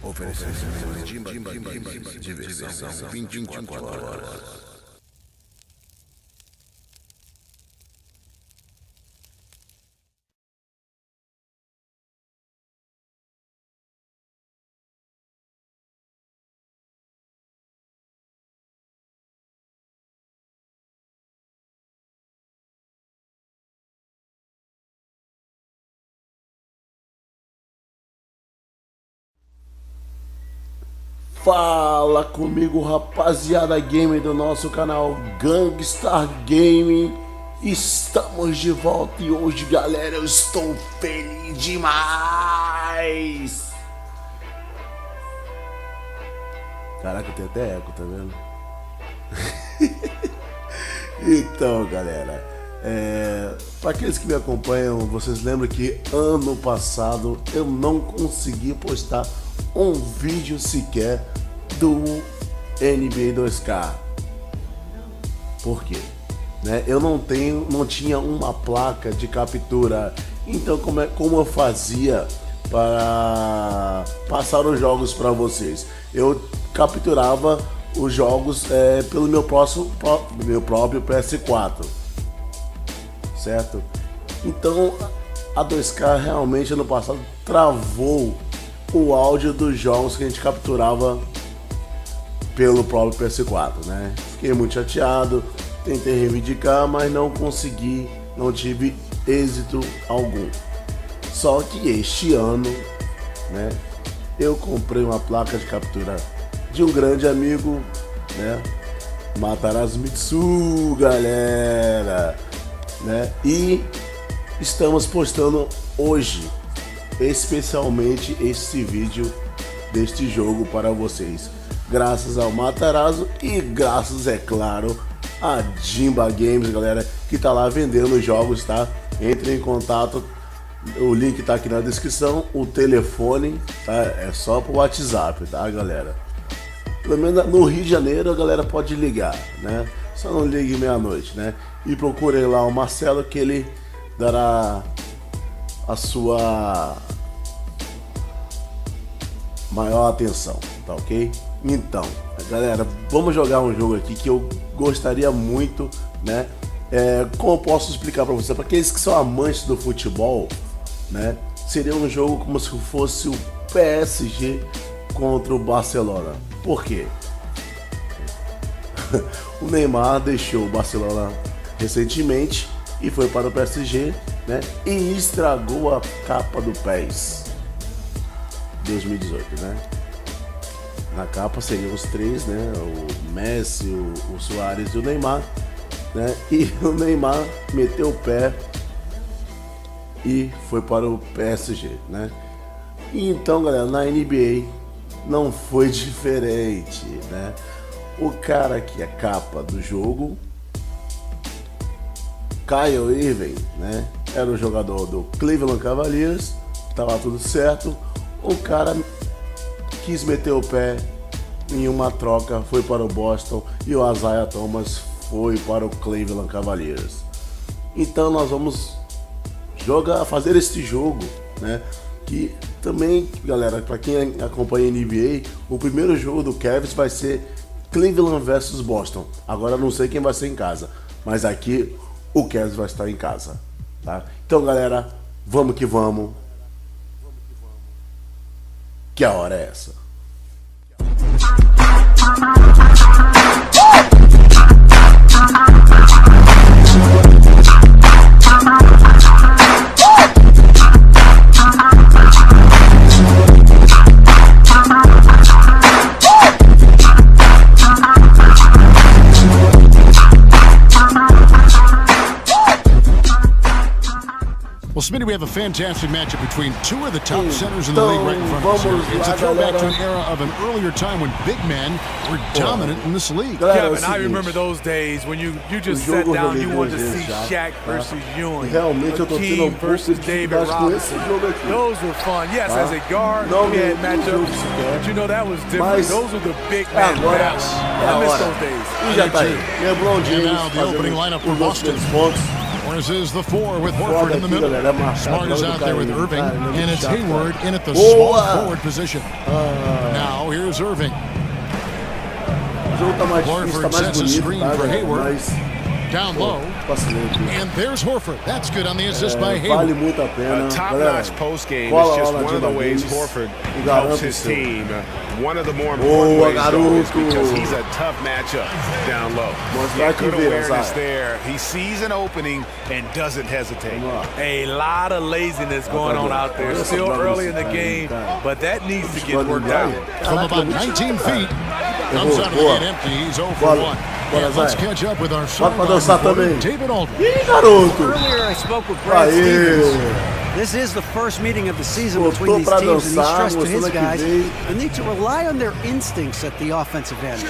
Oferecemos diversão 24 horas. Fala comigo, rapaziada gamer do nosso canal Gangstar Game. Estamos de volta e hoje, galera, eu estou feliz demais. Caraca, tem até eco, tá vendo? Então, galera, para aqueles que me acompanham, vocês lembram que ano passado eu não consegui postar um vídeo sequer do NBA 2K. Por quê? Eu não tinha uma placa de captura. Então como eu fazia para passar os jogos para vocês? Eu capturava os jogos pelo meu próprio PS4, certo? Então a 2K realmente ano passado travou o áudio dos jogos que a gente capturava pelo próprio PS4, né? Fiquei muito chateado, tentei reivindicar, mas não consegui, não tive êxito algum. Só que este ano, né, eu comprei uma placa de captura de um grande amigo, né, Mitsu, galera, né? E estamos postando hoje especialmente esse vídeo deste jogo para vocês, graças ao Matarazzo e graças, é claro, a Jimba Games, galera, que tá lá vendendo os jogos, tá? Entre em contato, o link tá aqui na descrição, o telefone, tá? É só pro WhatsApp, tá, galera? Pelo menos no Rio de Janeiro a galera pode ligar, né? Só não ligue meia-noite, né? E procurem lá o Marcelo, que ele dará a sua maior atenção, tá ok? Então, galera, vamos jogar um jogo aqui que eu gostaria muito, né? Como eu posso explicar para você, para aqueles que são amantes do futebol, né? Seria um jogo como se fosse o PSG contra o Barcelona. Por quê? O Neymar deixou o Barcelona recentemente e foi para o PSG, né? E estragou a capa do PES 2018, né? Na capa seriam os três, né? O Messi, o Suárez e o Neymar, né? E o Neymar meteu o pé e foi para o PSG, né? E então, galera, na NBA não foi diferente, né? O cara que é capa do jogo, Kyrie Irving, né? Era o jogador do Cleveland Cavaliers, tava tudo certo. O cara quis meter o pé em uma troca, foi para o Boston, e o Isaiah Thomas foi para o Cleveland Cavaliers. Então nós vamos fazer este jogo, né? Que também, galera, para quem acompanha a NBA, o primeiro jogo do Cavs vai ser Cleveland versus Boston. Agora eu não sei quem vai ser em casa, mas aqui o Cavs vai estar em casa, tá? Então, galera, vamos que vamos. Que a hora é essa? Well, Smitty, we have a fantastic matchup between two of the top centers in the league right in front of us here. It's a throwback to an era of an earlier time when big men were dominant in this league. Kevin, I remember those days when you just sat down, you wanted to see Shaq versus Ewing, Hakeem versus David Robinson. Those were fun. Yes, as a guard, we had matchups, but you know that was different. Those were the big men. I miss those days. And now the opening lineup for Boston. Morris is the 4 with Horford in the middle. Smart is out there with Irving, and it's Hayward in at the small forward position. Now here's Irving. Horford sets a screen for Hayward. Down low. And there's Horford. That's good on the assist by Hayward. A top-notch post game is just one of the ways Horford helps his team. One of the more important ways, though, is because he's a tough matchup down low. Good awareness there. He sees an opening and doesn't hesitate. A lot of laziness going on out there. Still early in the game, but that needs to get worked out. From about 19 feet, comes out of the gate empty. He's 0 for 1. And let's catch up with our sideline David Aldridge. Earlier I spoke with Brad Stevens. This is the first meeting of the season between these teams, and he stressed to his guys they need to rely on their instincts at the offensive end.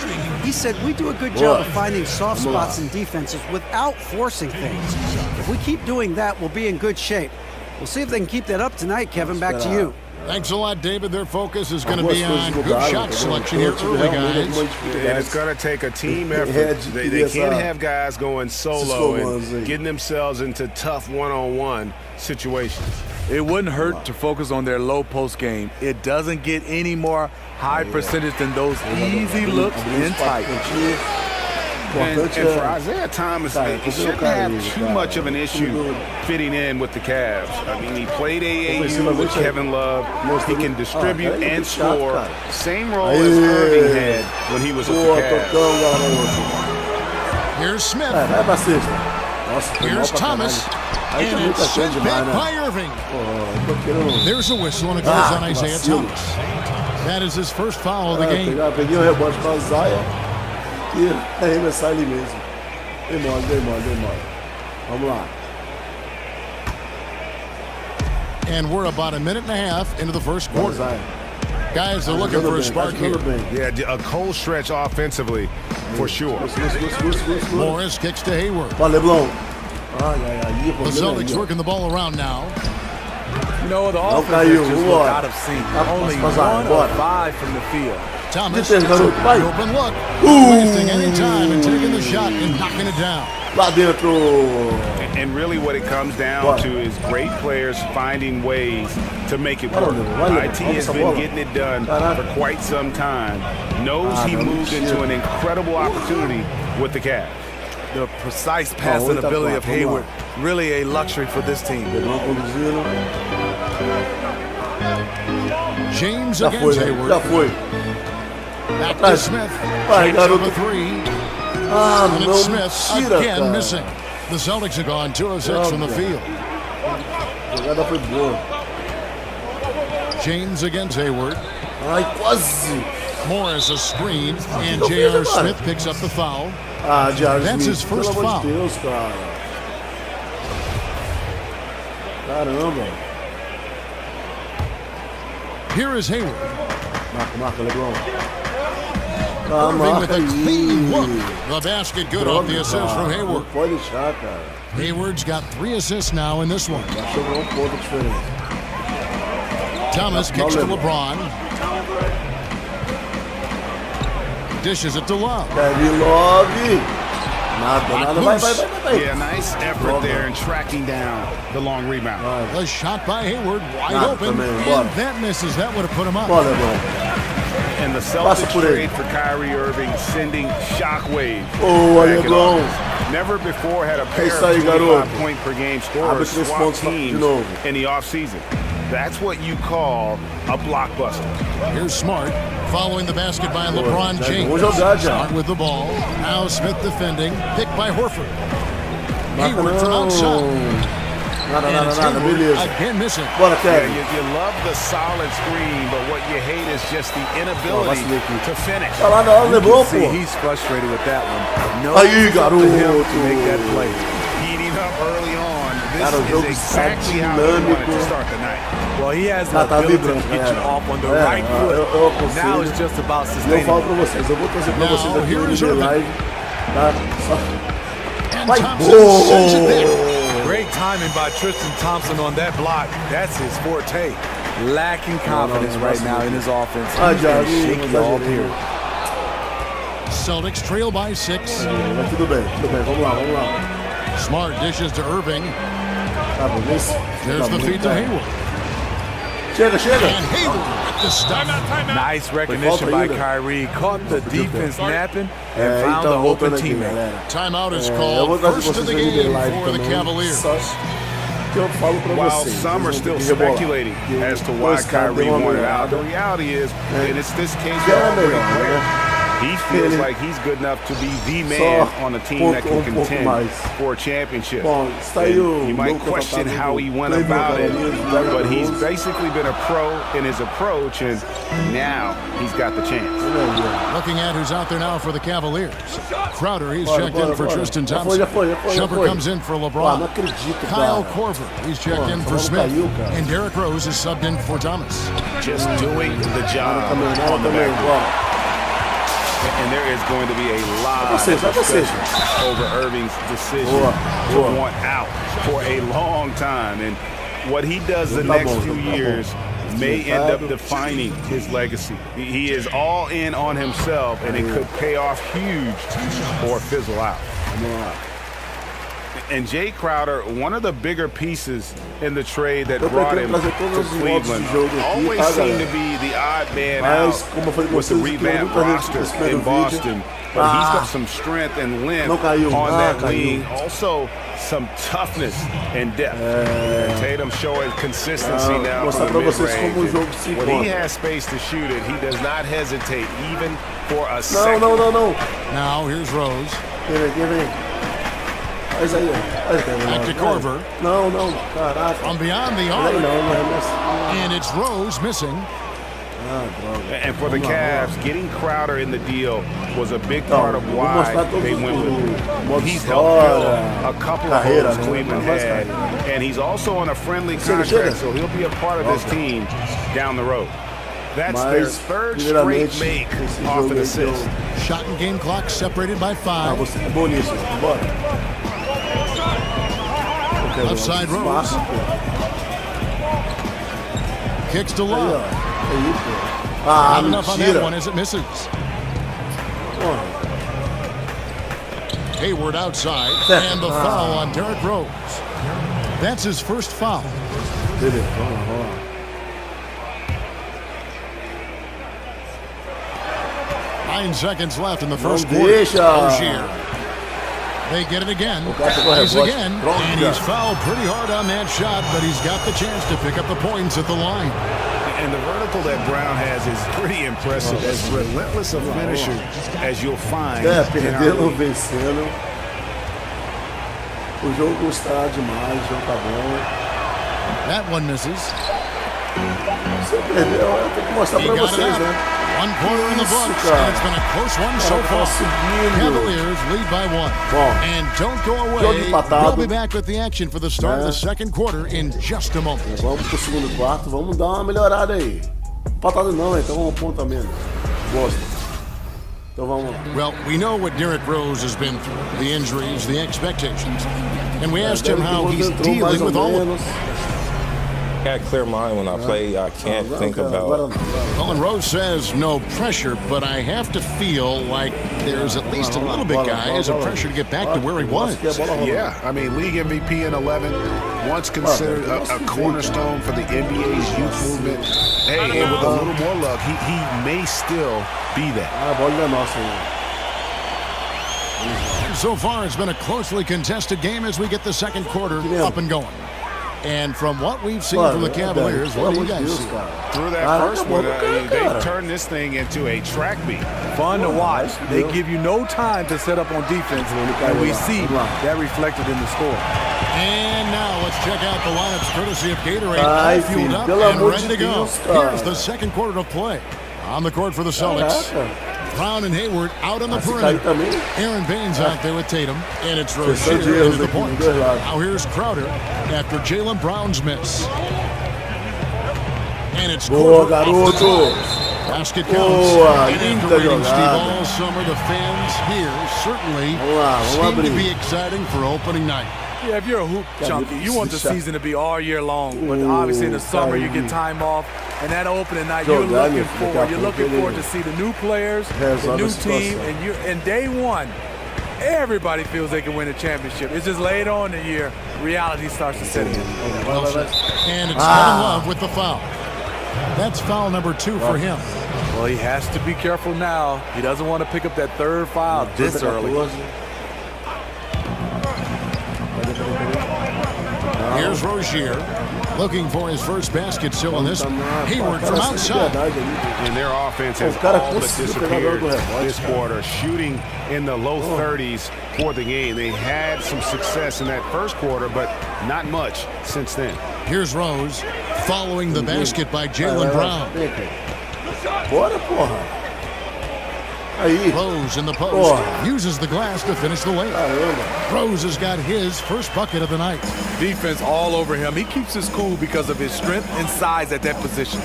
He said we do a good job of finding soft spots in defenses without forcing things. If we keep doing that, we'll be in good shape. We'll see if they can keep that up tonight, Kevin. Back to you. Thanks a lot, David. Their focus is going to be on good shot selection here early, guys. And it's going to take a team effort. They can't have guys going solo and getting themselves into tough one-on-one situations. It wouldn't hurt to focus on their low post game. It doesn't get any more high percentage than those easy looks in tight. And for Isaiah Thomas, he shouldn't have too much of an issue fitting in with the Cavs. I mean, he played AAU with Kevin Love. He can distribute and score. Same role as Irving had when he was with the Cavs. Here's Smith. Here's Thomas. And it's sent back by Irving. There's a whistle, and it goes on Isaiah Thomas. That is his first foul of the game. E arremessar ele mesmo. Dei mole. Vamos lá. And we're about a minute and a half into the first quarter. Guys are looking for a spark here. Yeah, a cold stretch offensively, for sure. Morris kicks to Hayward. The Celtics working the ball around now. You know, the offense just look out of sync. Only 1 of 5 from the field. Thomas, open look, wasting any time and taking the shot and knocking it down. Lá dentro. And really what it comes down to is great players finding ways to make it work. IT has been getting it done for quite some time. Knows he moved into an incredible opportunity with the Cavs. The precise passing ability of Hayward, really a luxury for this team. James against Hayward. Back to Smith. James over 3. And it's Smith again missing. The Celtics are gone 2 of 6 from the field. James against Hayward. Morris a screen, and J.R. Smith picks up the foul. That's his first foul. Here is Hayward. Irving with a clean look. The basket good off the assist from Hayward. Hayward's got 3 assists now in this one. Thomas kicks to LeBron. Dishes it to Love. Yeah, nice effort there in tracking down the long rebound. The shot by Hayward, wide open, and that misses. That would have put him up. And the Celtics trade for Kyrie Irving sending shockwaves. Olha, Leblon. Never before had a pair of 25-point per game scorers swap teams in the offseason. That's what you call a blockbuster. Here's Smart following the basket by LeBron James. Smart with the ball. Now Smith defending. Picked by Horford. Hayward from outside. Nada, beleza. Again missing. Bora, Kevin. You love the solid screen, but what you hate is just the inability to finish. Tá lá na hora, Leblon, pô. He's frustrated with that one. No, aí, garoto. To make that play. Heating up early on. This is exactly how he wanted to start the night. Well, he has the ability to get you off on the right foot. Now it's just about sustaining. Eu falo pra vocês, eu vou trazer pra vocês aqui no live. Tá? Great timing by Tristan Thompson on that block. That's his forte. Lacking confidence right now in his offense. Shaky all here. Celtics trail by 6. Tudo bem. Vamos lá. Smart dishes to Irving. There's the feed to Hayward. Chega. And Hayward at the stop. Nice recognition by Kyrie. Caught the defense napping and found the open teammate. Timeout is called. First of the game for the Cavaliers. While some are still speculating as to why Kyrie wanted out, the reality is, and it's this case for all three players, he feels like he's good enough to be the man on a team that can contend for a championship. And you might question how he went about it, but he's basically been a pro in his approach, and now he's got the chance. Looking at who's out there now for the Cavaliers. Crowder, he's checked in for Tristan Thompson. Shumpert comes in for LeBron. Kyle Korver, he's checked in for Smith. And Derrick Rose is subbed in for Thomas. Just doing the job on the backcourt. And there is going to be a lot of discussion over Irving's decision to want out for a long time. And what he does the next few years may end up defining his legacy. He is all in on himself, and it could pay off huge or fizzle out. And Jay Crowder, one of the bigger pieces in the trade that brought him to Cleveland, always seemed to be the odd man out with the revamped roster in Boston. But he's got some strength and length on that wing. Also, some toughness and depth. And Tatum showing consistency now from the mid-range. When he has space to shoot it, he does not hesitate even for a second. No. Now here's Rose. Give it. Back to Korver. No, caraca. From beyond the arc. And it's Rose missing. And for the Cavs, getting Crowder in the deal was a big part of why they went with him. He's helped build a couple of holes Cleveland had, and he's also on a friendly contract, so he'll be a part of this team down the road. That's their third straight make off an assist. Shot and game clock separated by 5. Left side Rose. Kicks to Love. Not enough on that one as it misses. Hayward outside. And the foul on Derrick Rose. That's his first foul. 9 seconds left in the first quarter. Rozier. They get it again. He's again. And he's fouled pretty hard on that shot, but he's got the chance to pick up the points at the line. And the vertical that Brown has is pretty impressive, as relentless a finisher as you'll find. Perdendo, vencendo. O jogo está demais, o jogo tá bom. That one misses. Você perdeu, eu tenho que mostrar pra vocês, né? One quarter in the books, and it's been a close one so far. Cavaliers lead by 1. And don't go away. We'll be back with the action for the start of the second quarter in just a moment. Vamos pro segundo quarto, vamos dar uma melhorada aí. Patada não, então um ponto a menos. Gosto. Então vamos lá. Well, we know what Derrick Rose has been through, the injuries, the expectations. And we asked him how he's dealing with all of them. got a clear mind when I play. I can't think about. Well, and Rose says no pressure, but I have to feel like there's at least a little bit, guys, of pressure to get back to where he was. Yeah, I mean, league MVP in 11, once considered a cornerstone for the NBA's youth movement. Hey, and with a little more luck, he may still be that. So far, it's been a closely contested game as we get the second quarter up and going. And from what we've seen from the Cavaliers, what do you guys see? Through that first one, they turned this thing into a track meet. Fun to watch. They give you no time to set up on defense, and we see that reflected in the score. And now let's check out the lineups courtesy of Gatorade. All fueled up and ready to go. Here's the second quarter of play. On the court for the Celtics. Brown and Hayward out on the perimeter. Aaron Baines out there with Tatum. And it's Rozier into the point. Now here's Crowder after Jaylen Brown's miss. And it's Crowder off the top. Basket counts. And after waiting Steve all summer, the fans here certainly seem to be exciting for opening night. Yeah, if you're a hoop junkie, you want the season to be all year long. But obviously in the summer, you get time off. And that opening night, you're looking forward to see the new players, the new team, and day one, everybody feels they can win a championship. It's just later on in the year, reality starts to set in. And it's Kevin Love with the foul. That's foul number 2 for him. Well, he has to be careful now. He doesn't want to pick up that third foul this early. Here's Rozier looking for his first basket still in this. Hayward from outside. And their offense has all but disappeared this quarter, shooting in the low 30s for the game. They had some success in that first quarter, but not much since then. Here's Rose following the basket by Jaylen Brown. Rose in the post uses the glass to finish the layup. Rose has got his first bucket of the night. Defense all over him. He keeps his cool because of his strength and size at that position.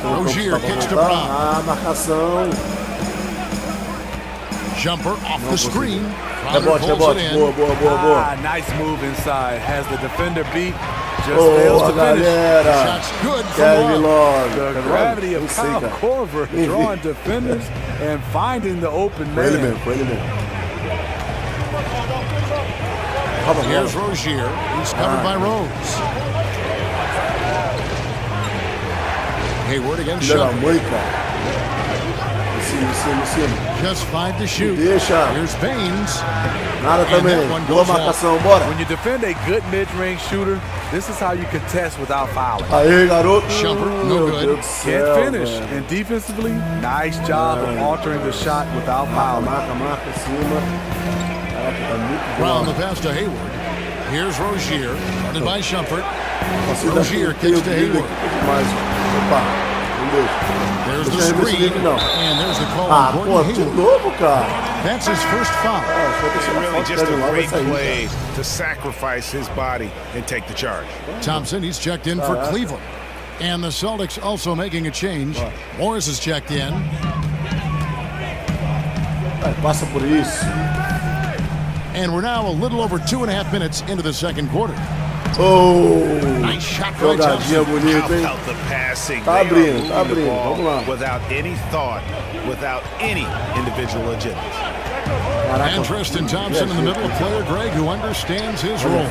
Rozier kicks to Brown. Jumper off the screen. Pulls it in. Nice move inside. Has the defender beat. Just fails to finish. Shots good from Love. The gravity of Kyle Korver drawing defenders and finding the open man. Here's Rozier. He's covered by Rose. Hayward against Shumpert. Just 5 to shoot. Here's Baines. When you defend a good mid-range shooter, this is how you contest without fouling. Shumpert, no good. Can't finish. And defensively, nice job of altering the shot without fouling. Round the pass to Hayward. Here's Rozier, guarded by Shumpert. Rozier kicks to Hayward. There's the screen, and there's the call on Gordon Hayward. That's his first foul. It's really just a great play to sacrifice his body and take the charge. Thompson, he's checked in for Cleveland. And the Celtics also making a change. Morris is checked in. And we're now a little over 2.5 minutes into the second quarter. Nice shot by Thompson. How about the passing? They are moving the ball without any thought, without any individual agenda. And Tristan Thompson in the middle, a player, Greg, who understands his role.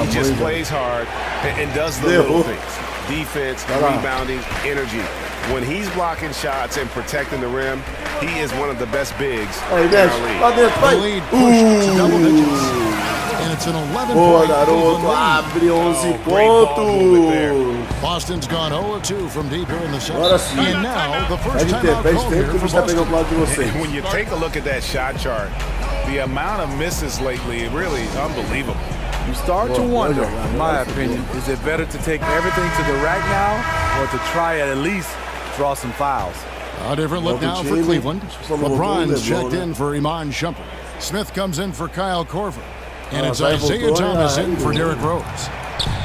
He just plays hard and does the little things. Defense, rebounding, energy. When he's blocking shots and protecting the rim, he is one of the best bigs in our league. The lead pushed to double digits. And it's an 11-point lead. Boston's gone 0-2 from deep here in the second. And now the first time out called here for Boston. And when you take a look at that shot chart, the amount of misses lately, really unbelievable. You start to wonder, in my opinion, is it better to take everything to the rack now or to try at least draw some fouls? A different look now for Cleveland. LeBron's checked in for Iman Shumpert. Smith comes in for Kyle Korver. And it's Isaiah Thomas in for Derrick Rose.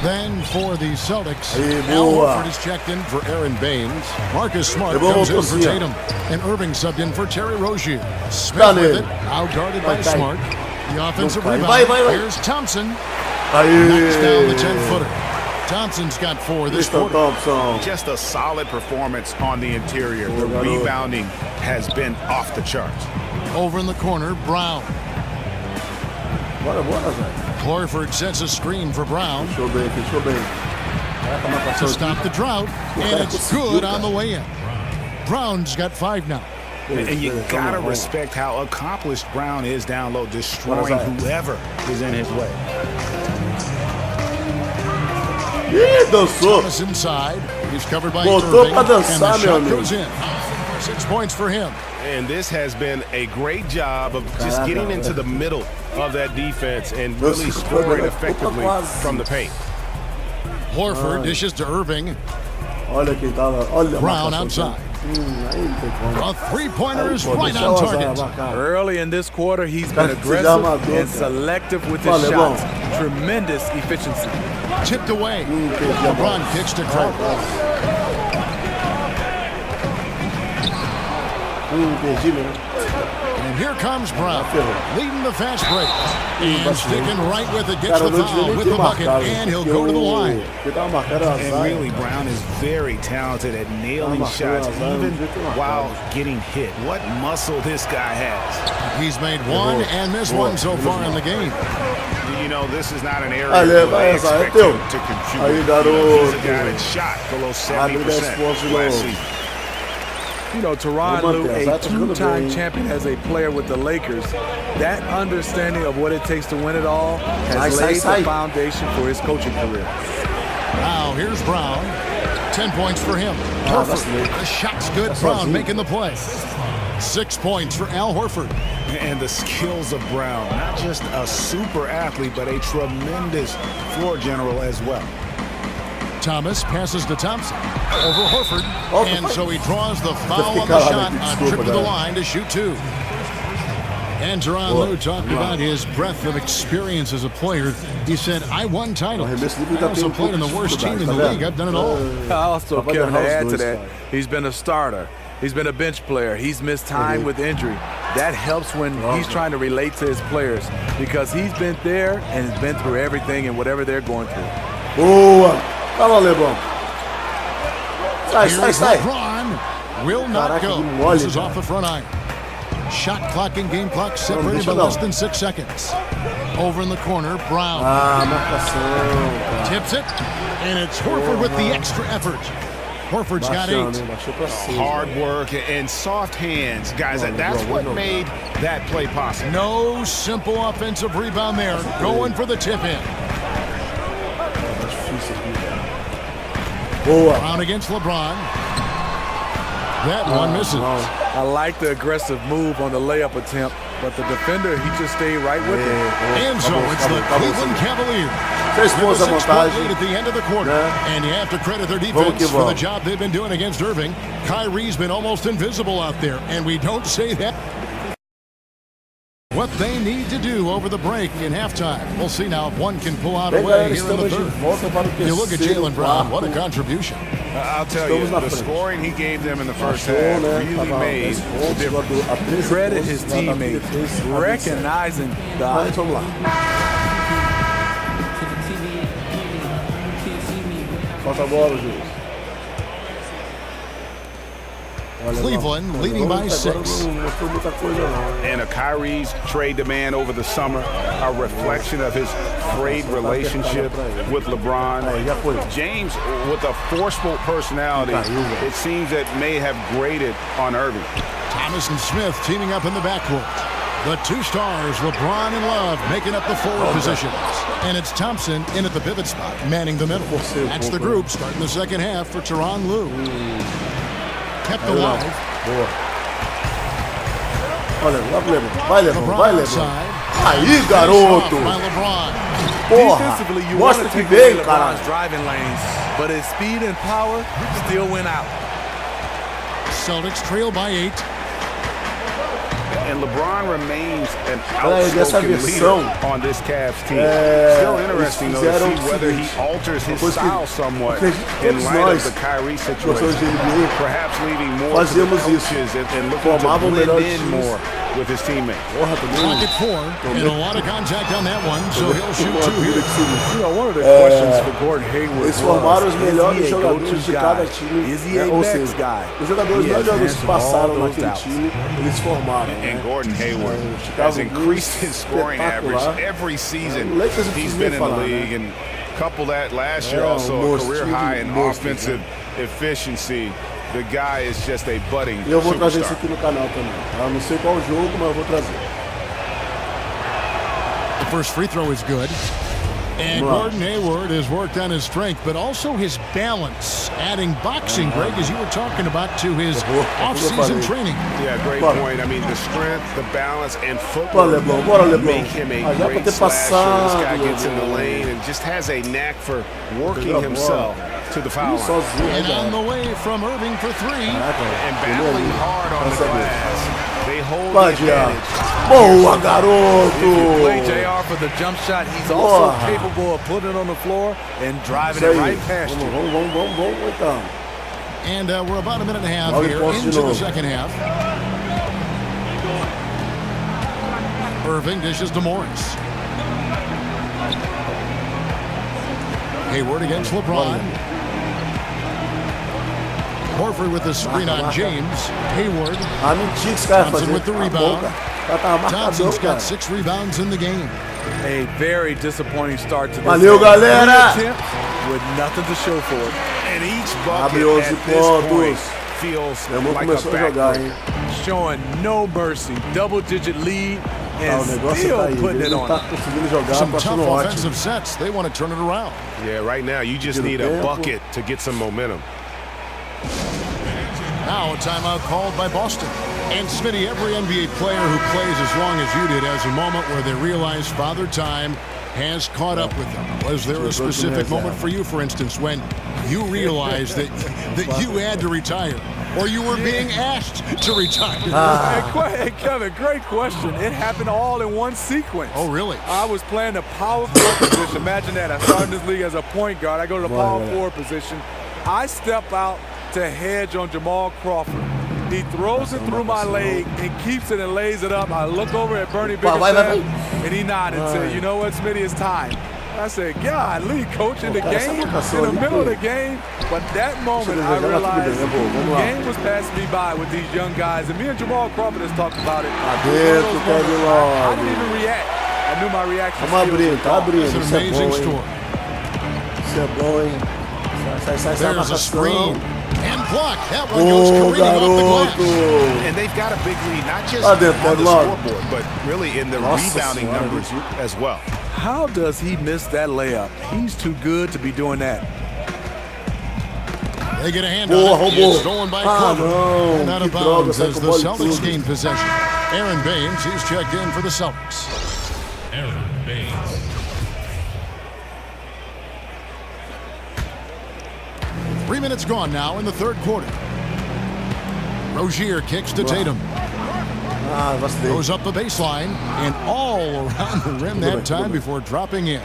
Then for the Celtics, Al Horford is checked in for Aaron Baines. Marcus Smart comes in for Tatum. And Irving subbed in for Terry Rozier. Smith with it, out-guarded by Smart. The offensive rebound. Here's Thompson. Knocks down the 10-footer. Thompson's got 4 this quarter. Just a solid performance on the interior. The rebounding has been off the charts. Over in the corner, Brown. Horford sets a screen for Brown to stop the drought, and it's good on the way in. Brown's got 5 now. And you gotta respect how accomplished Brown is down low, destroying whoever is in his way. Thomas inside. He's covered by Irving, and the shot goes in. 6 points for him. And this has been a great job of just getting into the middle of that defense and really scoring effectively from the paint. Horford dishes to Irving. Brown outside. A three-pointer is right on target. Early in this quarter, he's been aggressive and selective with his shots. Tremendous efficiency. Tipped away. LeBron kicks to Crawford. And here comes Brown, leading the fast break. And sticking right with it, gets the foul with the bucket, and he'll go to the line. And really, Brown is very talented at nailing shots, even while getting hit. What muscle this guy has. He's made 1 and missed 1 so far in the game. You know, this is not an area where they expect him to contribute. He's a guy that shot below 70% last season. You know, Tyronn Lue, a 2-time champion as a player with the Lakers, that understanding of what it takes to win it all has laid the foundation for his coaching career. Now, here's Brown. 10 points for him. Horford, the shot's good. Brown making the play. 6 points for Al Horford. And the skills of Brown, not just a super athlete, but a tremendous floor general as well. Thomas passes to Thompson over Horford, and so he draws the foul on the shot, a trip to the line to shoot 2. And Tyronn Lue talked about his breadth of experience as a player. He said, I won titles. I also played in the worst team in the league. I've done it all. I also care to add to that, he's been a starter. He's been a bench player. He's missed time with injury. That helps when he's trying to relate to his players because he's been there and has been through everything and whatever they're going through. Fala, LeBron. Sai. LeBron will not go. This is off the front iron. Shot clock and game clock separated by less than 6 seconds. Over in the corner, Brown. Tips it, and it's Horford with the extra effort. Horford's got 8. Hard work and soft hands, guys. That's what made that play possible. No simple offensive rebound there. Going for the tip-in. Brown against LeBron. That one misses. I like the aggressive move on the layup attempt, but the defender, he just stayed right with it. And so it's the Cleveland Cavaliers. With a 6-point lead at the end of the quarter. And you have to credit their defense for the job they've been doing against Irving. Kyrie's been almost invisible out there, and we don't say that. What they need to do over the break in halftime. We'll see now if one can pull out a way here in the third. You look at Jaylen Brown, what a contribution. I'll tell you, the scoring he gave them in the first half really made the difference. Credit his teammates, recognizing the... Cleveland leading by 6. And a Kyrie's trade demand over the summer, a reflection of his frayed relationship with LeBron. James, with a forceful personality, it seems that may have grated on Irving. Thomas and Smith teaming up in the backcourt. The 2 stars, LeBron and Love, making up the forward positions. And it's Thompson in at the pivot spot, manning the middle. That's the group starting the second half for Tyronn Lue. Kept alive. Vai, LeBron. Aí, garoto. Defensively, you want to take away LeBron's cara. driving lanes, but his speed and power still went out. Celtics trail by 8. And LeBron remains an outspoken leader on this Cavs team. Still interesting, though, to see whether he alters his style somewhat in light of the Kyrie situation. Perhaps leaving more to the coaches and looking to blend in more with his teammates. Pocket 4, and a lot of contact on that one, so he'll shoot 2 here. You know, one of the questions for Gordon Hayward eles formaram os melhores jogadores de cada time. Ou seja, os jogadores melhores que passaram naquele time, eles formaram. And Gordon Hayward has increased his scoring average every season he's been in the league, and couple that last year also a career high in offensive efficiency. The guy is just a budding Eu vou trazer isso superstar. aqui no canal também. Eu não sei qual jogo, mas eu vou trazer. The first free throw is good. And Gordon Hayward has worked on his strength, but also his balance, adding boxing, Greg, as you were talking about, to his off-season training. Yeah, great point. I mean, the strength, the balance, and footwork make him a great slasher. This guy gets in the lane and just has a knack for working himself to the foul line. And on the way from Irving for 3. And battling hard on the glass. They hold the advantage. Boa, If you garoto! play JR for the jump shot, he's also capable of putting it on the floor and driving it right past you. Vamos, então. And we're about a minute and a half here into the second half. Irving dishes to Morris. Hayward against LeBron. Horford with the screen on James. Hayward. Thompson with the rebound. Thompson's got 6 rebounds in the game. A very disappointing start to this Valeu, galera! attempt with nothing to show for it. And each bucket Abre 11 at this point pontos. feels Irmão like a começou a jogar, hein? Showing no mercy, double-digit lead, O and negócio still tá aí. putting Ele it não on. tá conseguindo jogar, Some tá tough sendo ótimo. offensive sets. They want to turn it around. Yeah, right now you just need a bucket to get some momentum. Now a timeout called by Boston. And Smitty, every NBA player who plays as long as you did has a moment where they realize Father Time has caught up with them. Was there a specific moment for you, for instance, when you realized that you had to retire, or you were being asked to retire? Hey, Kevin, great question. It happened all in one sequence. Oh, really? I was playing the power forward position. Imagine that. I started this league as a point guard. I go to the power forward position. I step out to hedge on Jamal Crawford. He throws it through my leg and keeps it and lays it up. I look over at Bernie Bickerstaff, and he nodded and said, "You know what, Smitty, it's time." I said, "God, lead coach in the game, in the middle of the game." But that moment, I realized the game was passing me by with these young guys. And me and Jamal Crawford has talked about it. I didn't even react. I knew my reaction. Vamos abrir, tá abrindo. It's an Isso é amazing bom, hein? story. Isso é bom, hein? Sai, There's a screen. marcação. And block. That one goes careening off the glass. Garoto! And they've got a big lead, not just Lá dentro, on the logo. scoreboard, but really in the rebounding numbers as well. How does he miss that layup? He's too good to be doing that. They get a hand Boa, on it. roubou. It's stolen by Ah, Crawford. não. And out of Que droga, bounds sai as com the bola e Celtics tudo. gain possession. Aaron Baines, he's checked in for the Celtics. Aaron Baines. 3 minutes gone now in the third quarter. Rozier kicks to Tatum. Vacilei. Goes up the baseline and all around the rim that time before dropping in.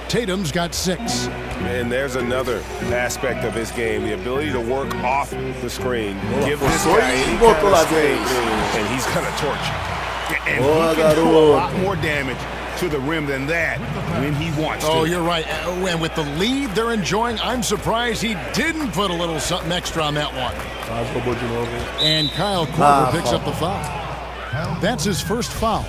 Tatum's got 6. And there's another aspect of his game, the ability to work off the screen. Give this guy any kind of space, and he's going to torch you. And he can do a lot more damage to the rim than that when he wants to. Oh, you're right. And with the lead they're enjoying, I'm surprised he didn't put a little something extra on that one. And Kyle Korver picks up the foul. That's his first foul.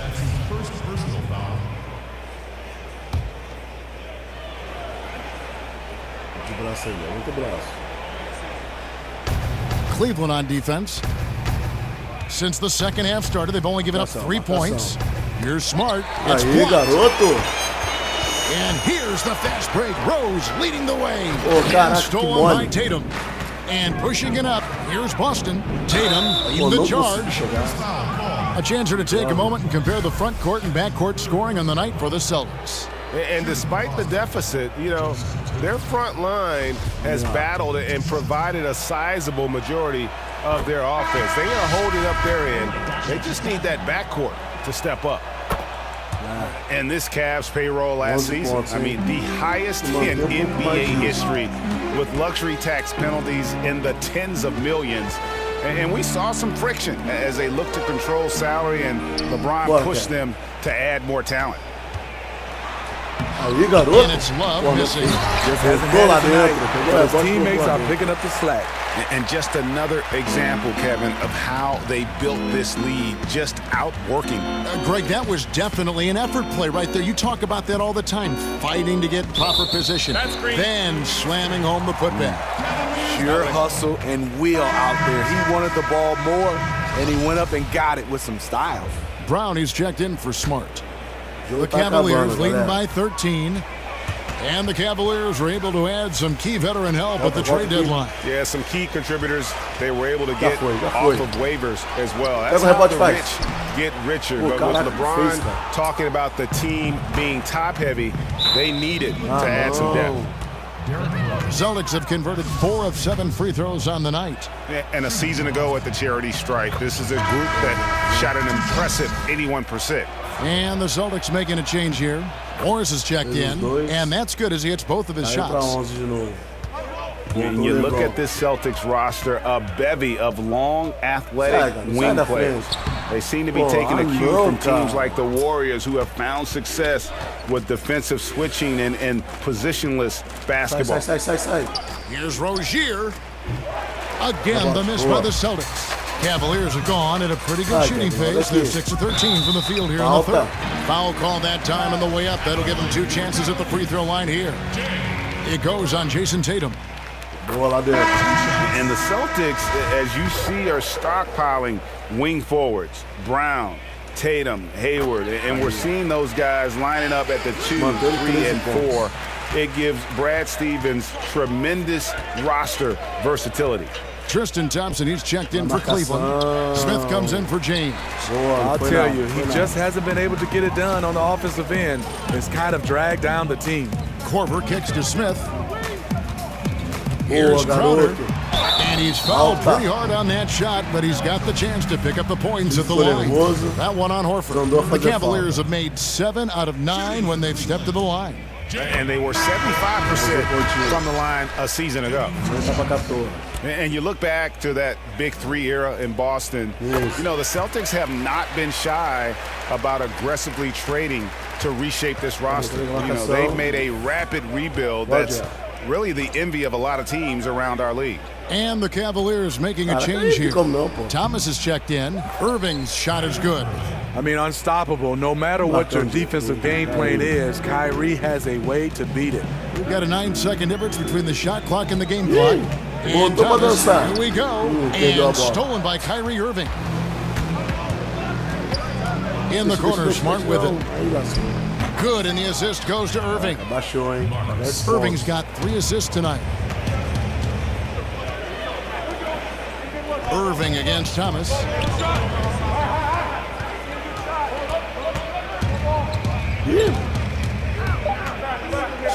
Cleveland on defense. Since the second half started, they've only given up 3 points. You're smart. It's Aí, blocked. garoto. And here's the fast break. Rose leading the way. Oh, And caraca, que stolen mole. by Tatum. And pushing it up. Here's Boston. Tatum leading Pô, the não charge. consigo chegar. A chance here to take a moment and compare the front court and back court scoring on the night for the Celtics. And despite the deficit, you know, their front line has battled and provided a sizable majority of their offense. They are holding up their end. They just need that backcourt to step up. And this Cavs payroll last season, I mean, the highest in NBA history with luxury tax penalties in the tens of millions. And we saw some friction as they looked to control salary, and LeBron pushed them to add more talent. Aí, garoto. And it's Love missing. Just hasn't had it tonight. His teammates are picking up the slack. And just another example, Kevin, of how they built this lead, just outworking. Greg, that was definitely an effort play right there. You talk about that all the time, fighting to get proper position, then slamming home the putback. Pure hustle and will out there. He wanted the ball more, and he went up and got it with some style. Brownie's checked in for Smart. The Cavaliers leading by 13. And the Cavaliers were able to add some key veteran help at the trade deadline. Yeah, some key contributors they were able to get off of waivers as well. That's how the rich get richer. But with LeBron talking about the team being top-heavy, they needed to add some depth. Celtics have converted 4 of 7 free throws on the night. And a season ago at the charity stripe, this is a group that shot an impressive 81%. And the Celtics making a change here. Morris has checked in, and that's good as he hits both of his shots. When you look at this Celtics roster, a bevy of long, athletic wing players. They seem to be taking a cue from teams like the Warriors, who have found success with defensive switching and positionless basketball. Here's Rozier. Again, the miss by the Celtics. Cavaliers are gone at a pretty good shooting pace. They're 6 of 13 from the field here in the third. Foul call that time on the way up. That'll give them 2 chances at the free throw line here. It goes on Jason Tatum. And the Celtics, as you see, are stockpiling wing forwards. Brown, Tatum, Hayward, and we're seeing those guys lining up at the 2, 3, and 4. It gives Brad Stevens tremendous roster versatility. Tristan Thompson, he's checked in for Cleveland. Smith comes in for James. I'll tell you, he just hasn't been able to get it done on the offensive end. It's kind of dragged down the team. Korver kicks to Smith. Here's Crowder. And he's fouled pretty hard on that shot, but he's got the chance to pick up the points at the line. That one on Horford. The Cavaliers have made 7 out of 9 when they've stepped to the line. And they were 75% from the line a season ago. And you look back to that Big 3 era in Boston, you know, the Celtics have not been shy about aggressively trading to reshape this roster. You know, they've made a rapid rebuild that's really the envy of a lot of teams around our league. And the Cavaliers making a change here. Thomas is checked in. Irving's shot is good. I mean, unstoppable. No matter what your defensive game plan is, Kyrie has a way to beat it. We've got a 9-second difference between the shot clock and the game clock. And Thomas, here we go. And stolen by Kyrie Irving. In the corner, Smart with it. Good, and the assist goes to Irving. Irving's got 3 assists tonight. Irving against Thomas.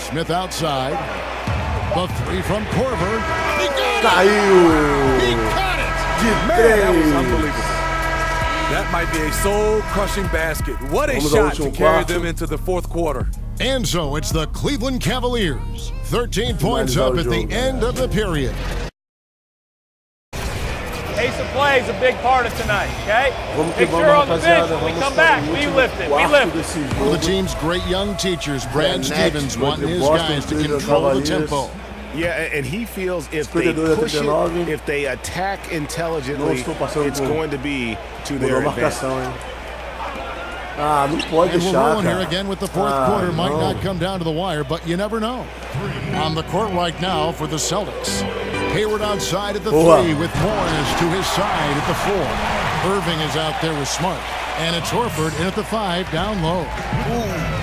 Smith outside. The 3 from Korver. He got it! He caught it! Man, that was unbelievable. That might be a soul-crushing basket. What a shot to carry them into the 4th quarter. And so it's the Cleveland Cavaliers. 13 points up at the end of the period. Pace of play is a big part of tonight, okay? Make sure on the bench when we come back, we lift it. We lift it. Well, the team's great young teachers, Brad Stevens, wanting his guys to control the tempo. Yeah, and he feels if they push it, if they attack intelligently, it's going to be to their advantage. And we're rolling here again with the 4th quarter. Might not come down to the wire, but you never know. On the court right now for the Celtics. Hayward outside at the 3 with Morris to his side at the 4. Irving is out there with Smart. And it's Horford in at the 5 down low. Ooh,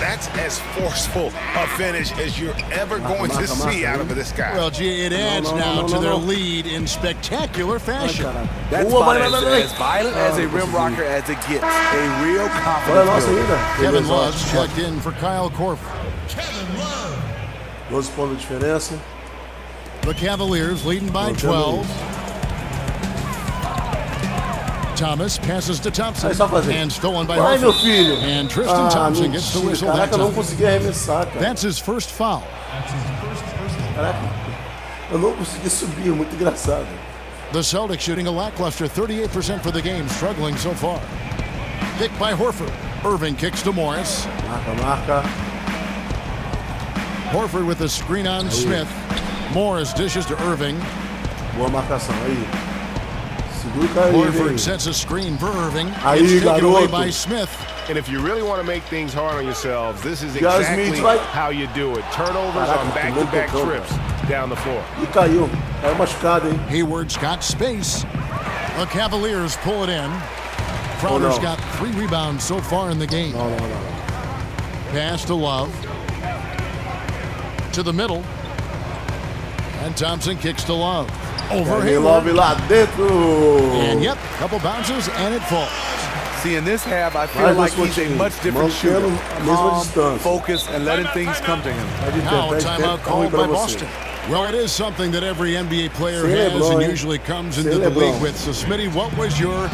that's as forceful a finish as you're ever going to see out of this guy. Well, gee, it adds now to their lead in spectacular fashion. That's as violent as a rim rocker as it gets. A real confidence builder. Kevin Love's checked in for Kyle Korver. Kevin Love. 12 pontos de diferença. The Cavaliers leading by 12. Thomas passes to Thompson. And stolen by Horford. And Tristan Thompson gets the whistle that time. That's his first foul. Caraca, eu não consegui subir, muito engraçado. The Celtics shooting a lackluster 38% for the game, struggling so far. Pick by Horford. Irving kicks to Morris. Marca. Horford with a screen on Smith. Morris dishes to Irving. Boa marcação aí. Segura aí. Horford sets a screen for Irving. Aí, it's taken away garoto. by Smith. And if you really want to make things hard on yourselves, this is exactly how you do it. Turnovers on back-to-back trips down the floor. E caiu. Caiu machucado, hein? Hayward's got space. The Cavaliers pull it in. Crowder's got 3 rebounds so far in the game. No. Pass to Love. To the middle. And Thompson kicks to Love. Over Hayward. Love lá dentro. And yep, couple bounces and it falls. See, in this half, I feel like he's a much different shooter. Calm, focused, and letting things come to him. Now a timeout called by Boston. Well, it is something that every NBA player has and usually comes into the league with. So, Smitty, what was your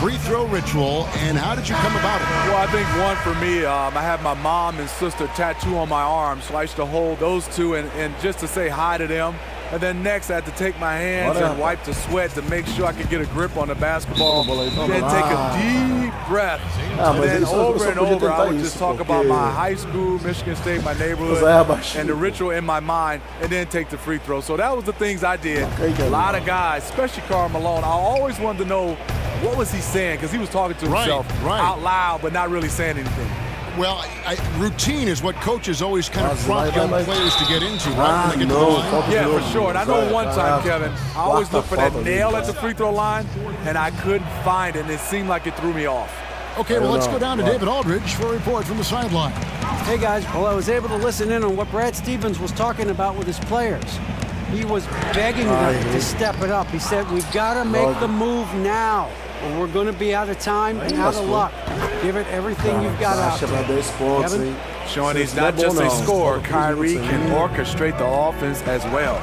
free throw ritual, and how did you come about it? Well, I think one for me, I have my mom and sister tattoo on my arm, so I used to hold those two and just to say hi to them. And then next, I had to take my hands and wipe the sweat to make sure I could get a grip on the basketball. Then take a deep breath. And then over and over, I would just talk about my high school, Michigan State, my neighborhood, and the ritual in my mind, and then take the free throw. So that was the things I did. A lot of guys, especially Karl Malone, I always wanted to know what was he saying, because he was talking to himself out loud, but not really saying anything. Well, routine is what coaches always kind of prompt young players to get into, right? When they get to the line. Yeah, for sure. And I know one time, Kevin, I always looked for that nail at the free throw line, and I couldn't find it, and it seemed like it threw me off. Okay, well, let's go down to David Aldridge for a report from the sideline. Hey, guys. Well, I was able to listen in on what Brad Stevens was talking about with his players. He was begging them to step it up. He said, we've got to make the move now, or we're going to be out of time and out of luck. Give it everything you've got out there. Kevin? Showing he's not just a scorer. Kyrie can orchestrate the offense as well.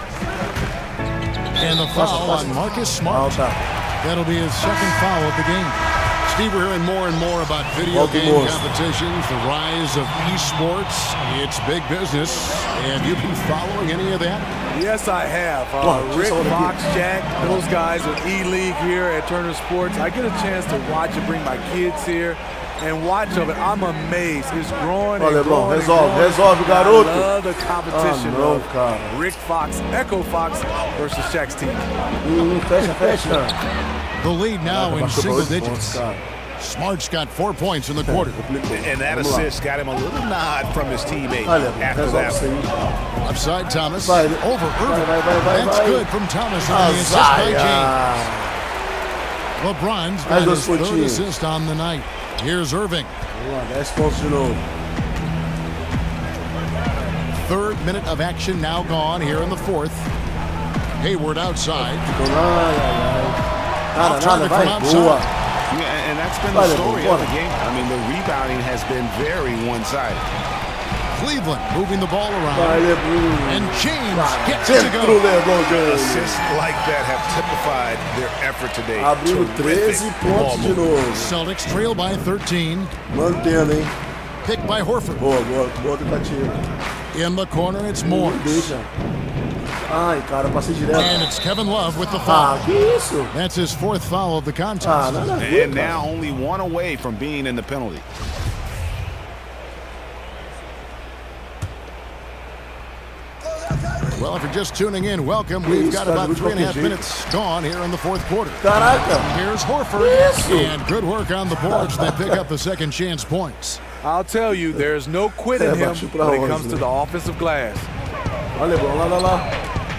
And the foul on Marcus Smart. That'll be his second foul of the game. Steve, we're hearing more and more about video game competitions, the rise of esports. It's big business. And you've been following any of that? Yes, I have. Rick, Fox, Jack, those guys are E-League here at Turner Sports. I get a chance to watch and bring my kids here and watch of it. I'm amazed. It's growing and growing. Resolve, garoto. I love the competition of Rick Fox, Echo Fox versus Shaq's team. The lead now in single digits. Smart's got 4 points in the quarter. And that assist got him a little nod from his teammate after that. Upside Thomas. Over Irving. That's good from Thomas. And the assist by James. LeBron's got his third assist on the night. Here's Irving. Third minute of action now gone here in the fourth. Hayward outside. And that's been the story of the game. I mean, the rebounding has been very one-sided. Cleveland moving the ball around. And James gets it to go. Assists like that have typified their effort today. Abriu 13 pontos de novo. Celtics trail by 13. Mantendo, hein? Picked by Horford. Boa tentativa. In the corner, it's Morris. Deixa. Ai, cara, passei direto. And it's Kevin Love with the foul. Que isso? That's his fourth foul of the contest. Nada a ver, and now only one away from being in the penalty. Well, if you're just tuning in, welcome. We've got about 3.5 minutes gone here in the fourth quarter. Caraca. Here's Horford. And good work on the boards. They pick up the second chance points. I'll tell you, there's no quitting him when it comes to the offensive glass. Olha, LeBron, lá.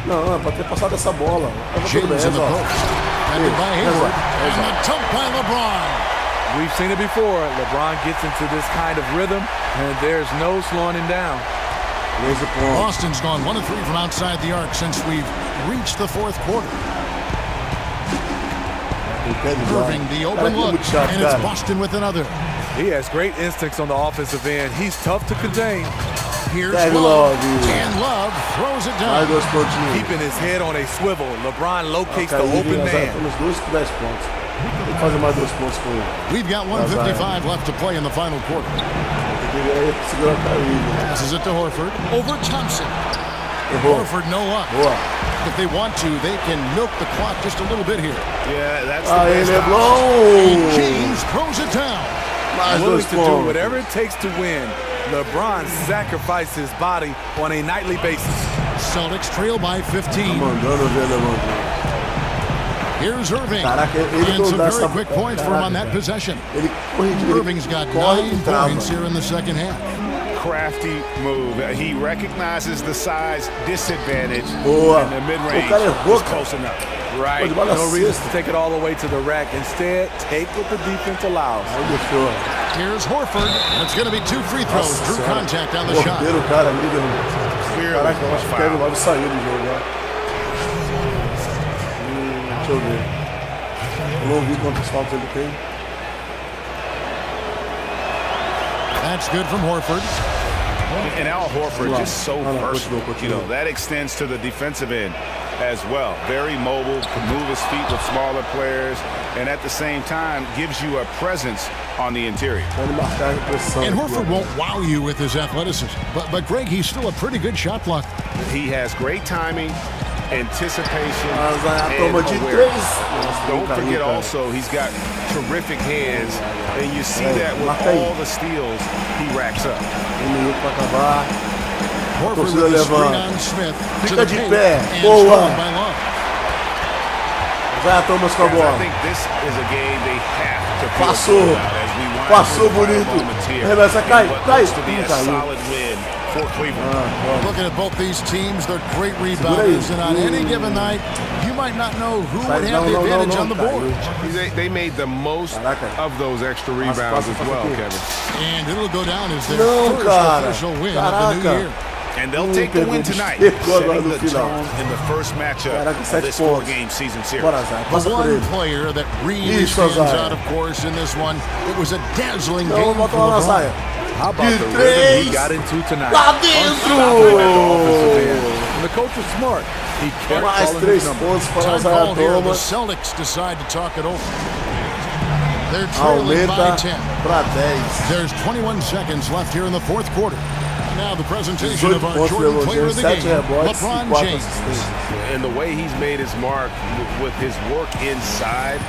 Não, pode ter passado essa bola. James in the post. Handed by Hayward. And the dunk by LeBron. We've seen it before. LeBron gets into this kind of rhythm, and there's no slowing him down. Boston's gone 1 of 3 from outside the arc since we've reached the fourth quarter. Irving, the open look, and it's Boston with another. He has great instincts on the offensive end. He's tough to contain. Here's Love, and Love throws it down. Keeping his head on a swivel, LeBron locates the open man. We've got 1:55 left to play in the final quarter. Passes it to Horford. Over Thompson. Horford no luck. If they want to, they can milk the clock just a little bit here. Yeah, that's the best option. And James throws it down. Willing to do whatever it takes to win. LeBron sacrificed his body on a nightly basis. Celtics trail by 15. Here's Irving. And some very quick points for him on that possession. Irving's got 9 points here in the second half. Crafty move. He recognizes the size disadvantage, and the mid-range is close enough. Right. No reason to take it all the way to the rack. Instead, take what the defense allows. Here's Horford. It's going to be 2 free throws. Drew contact on the shot. Clearly Deixa eu ver. Eu não vi quantas faltas ele tem. That's good from Horford. And Al Horford just so versatile. You know, that extends to the defensive end as well. Very mobile, can move his feet with smaller players, and at the same time gives you a presence on the interior. And Horford won't wow you with his athleticism, but Greg, he's still a pretty good shot blocker. He has great timing, anticipation, and awareness. Don't forget also, he's got terrific hands, and you see that with all the steals he racks up. Horford with a screen on Smith. Fica de pé. Boa. Vai, Thomas com a bola. I think this is a game they have to Passou. Passou bonito. Remessa, cai. Looking at both these teams, they're great rebounders, and on any given night, you might not know who would have the advantage on the board. They made the most of those extra rebounds as well, Kevin. And it'll go down as their first official win of the new year. And they'll take the win tonight, setting the tone in the first matchup of this 4-game season series. The one player that really stands out, of course, in this one, it was a dazzling game for LeBron. How about the rhythm he got into tonight? Lá dentro! And the coach was smart. He kept Mais 3 pontos para Time here, the Thomas. Celtics decide to talk it over. They're trailing by 10. Para 10. There's 21 seconds left here in the fourth quarter. Now the presentation of our Jordan player of the game, LeBron James. And the way he's made his mark with his work inside,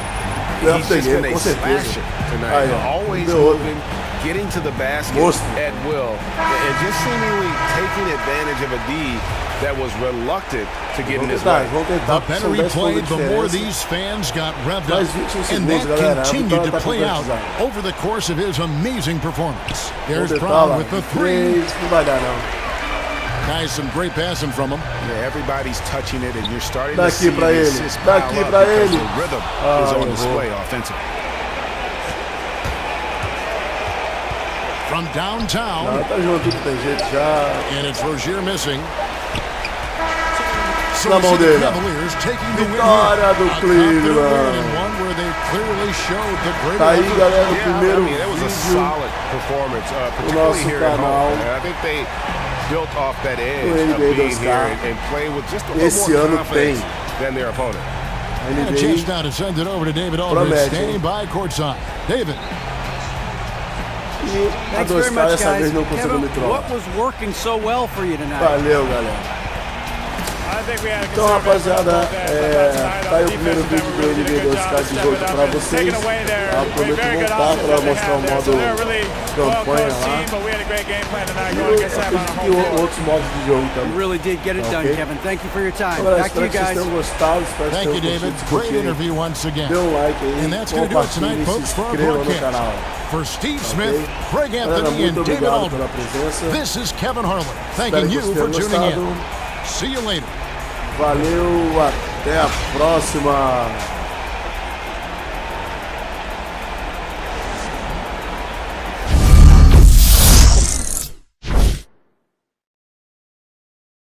he's just been a slasher tonight. Always moving, getting to the basket at will, and just seemingly taking advantage of a D that was reluctant to get in his way. The better he played, the more these fans got revved up, and that continued to play out over the course of his amazing performance. There's Brown with the 3. Guys, some great passing from him. Yeah, everybody's touching it, and you're starting to see the assist pile up because the rhythm is on display offensively. From downtown, and it's Rozier missing. So Na mão dele. Cavaliers taking the win. Vitória do Cleveland. And one where they clearly showed the greater Tá aí, galera, o Yeah, primeiro I mean, that was a vídeo solid performance, do particularly nosso here at canal. home. And I think they built off that edge O of NBA being dos here caras. and play with just a little Esse more ano confidence tem. than their opponent. And a chance now to send it over to David Aldridge, Promete. standing by courtside. David. E a Thanks 2K very much, dessa guys. vez não conseguiu me Kevin, trollar. what was working so well for you tonight? Valeu, galera. Então, rapaziada, tá aí o primeiro vídeo do NBA 2K de jogo pra vocês. Prometo voltar pra mostrar o modo campanha lá. E eu acredito que outros modos de jogo também. You really did get it done, Kevin. Thank you for your time. Galera, Back to you espero que vocês guys. tenham gostado. Espero que Thank you, tenham David. curtido. Great interview once again. Dê like aí, And that's going to do it tonight, compartilhe, folks, se for our inscreva no broadcast. canal. For Steve Smith, Greg Galera, Anthony, muito and David obrigado pela Aldridge, presença. this is Kevin Harlan, Espero thanking que you vocês for tenham tuning gostado. in. See you later. Valeu, até a próxima.